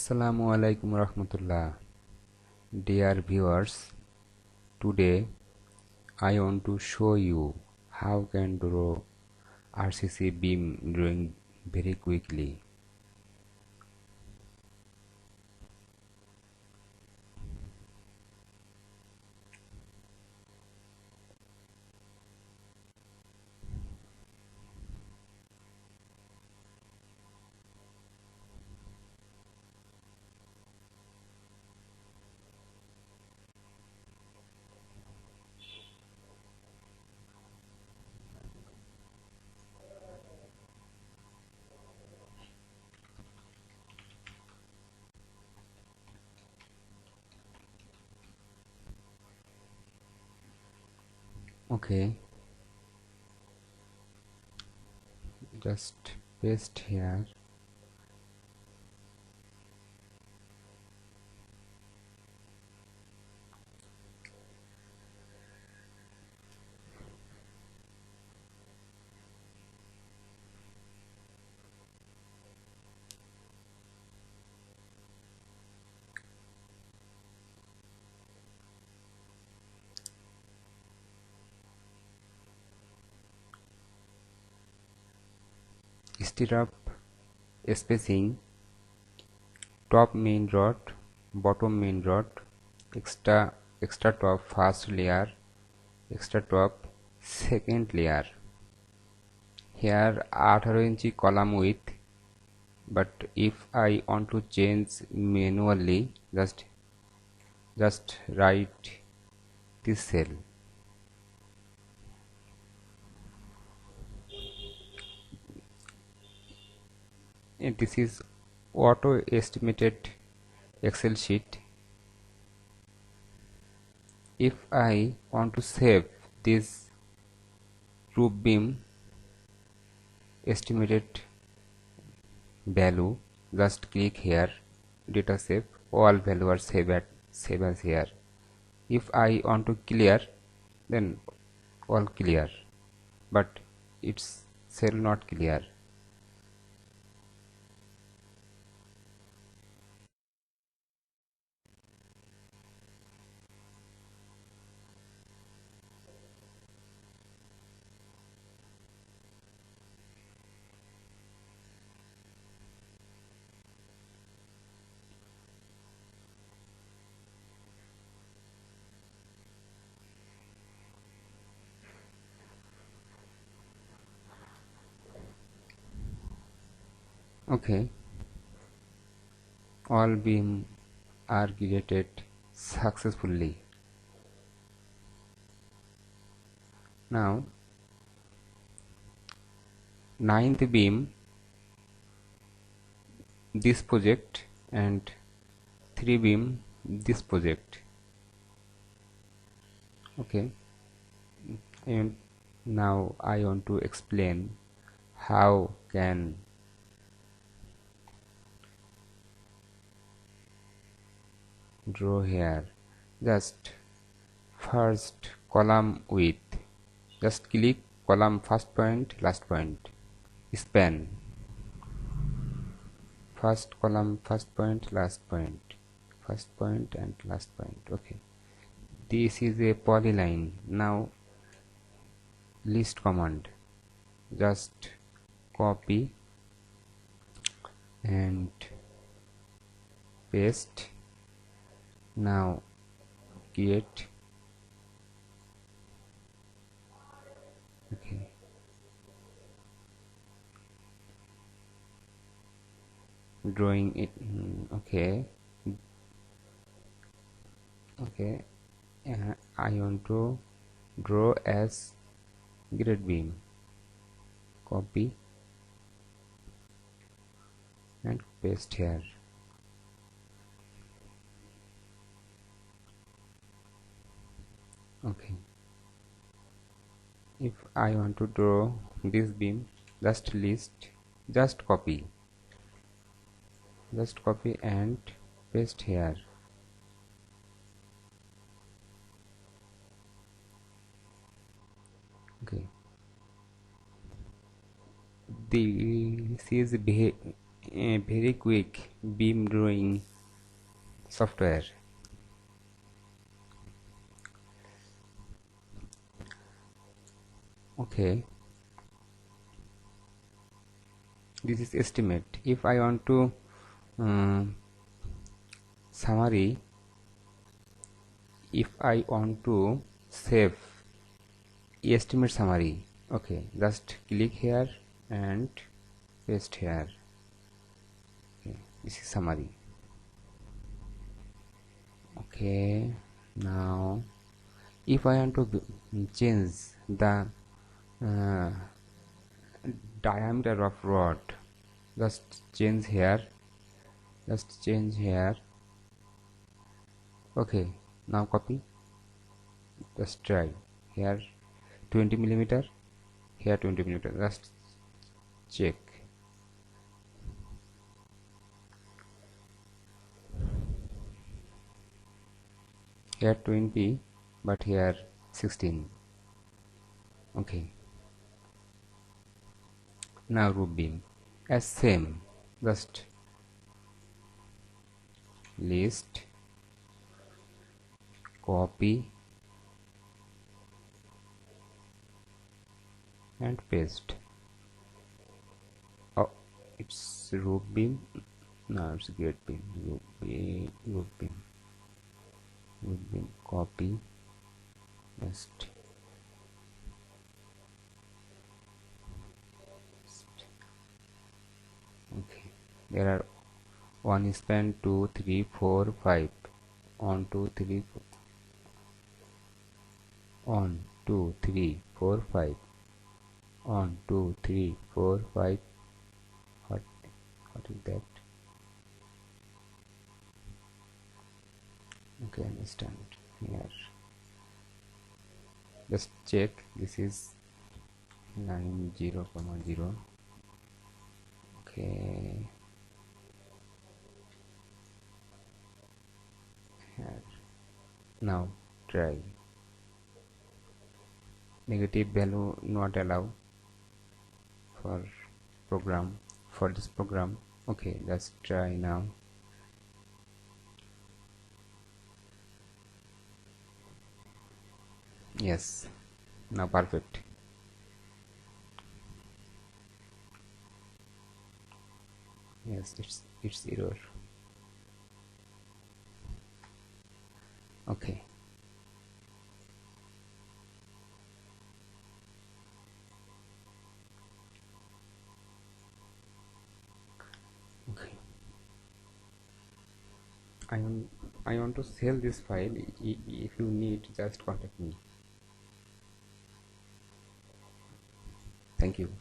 Assalamualaikum warahmatullah. Dear viewers, today I want to show you how can draw RCC beam drawing very quickly. Okay, just paste here. Stirrup spacing, top main rod, bottom main rod, extra top first layer, extra top second layer. Here 18 inch column width, but if I want to change manually, just write this cell. And this is auto estimated Excel sheet. If I want to save this roof beam estimated value, just click here, data save, all value are save as here. If I want to clear, then all clear, but it's cell not clear. Okay, all beam are created successfully. Now ninth beam this project and 3 beam this project. Okay, and now I want to explain how can draw here. Just first column width, just click column first point last point, span, first column first point last point, first point and last point. Okay, this is a polyline. Now list command, just copy and paste. Now create. Okay, drawing it. Okay, I want to draw as grid beam. Copy and paste here. Okay, if I want to draw this beam, just copy and paste here. Okay, this is a very quick beam drawing software. Okay, this is estimate. If I want to summary, if I want to save estimate summary, okay, just click here and paste here. Okay, this is summary. Okay, now if I want to change the uh, diameter of rod, just change here, okay, now copy, just try here 20 millimeter, here 20 millimeter, just check. Here 20 but here 16. Okay, now roof beam as same, just list, copy and paste. Oh, it's roof beam, now it's gate beam, roof beam, copy, paste. Okay, there are 1 span 2 3 4 5 1 2 3 1 2 3 4 5 1 2 3 4 5. what is that? Okay, understand. Here just check, this is 9 0, 0. Okay, here now try. Negative value not allow for program, for this program. Okay, let's try now. Yes, now perfect. Yes, it's error. Okay, okay, I want to sell this file. If you need, just contact me. Thank you.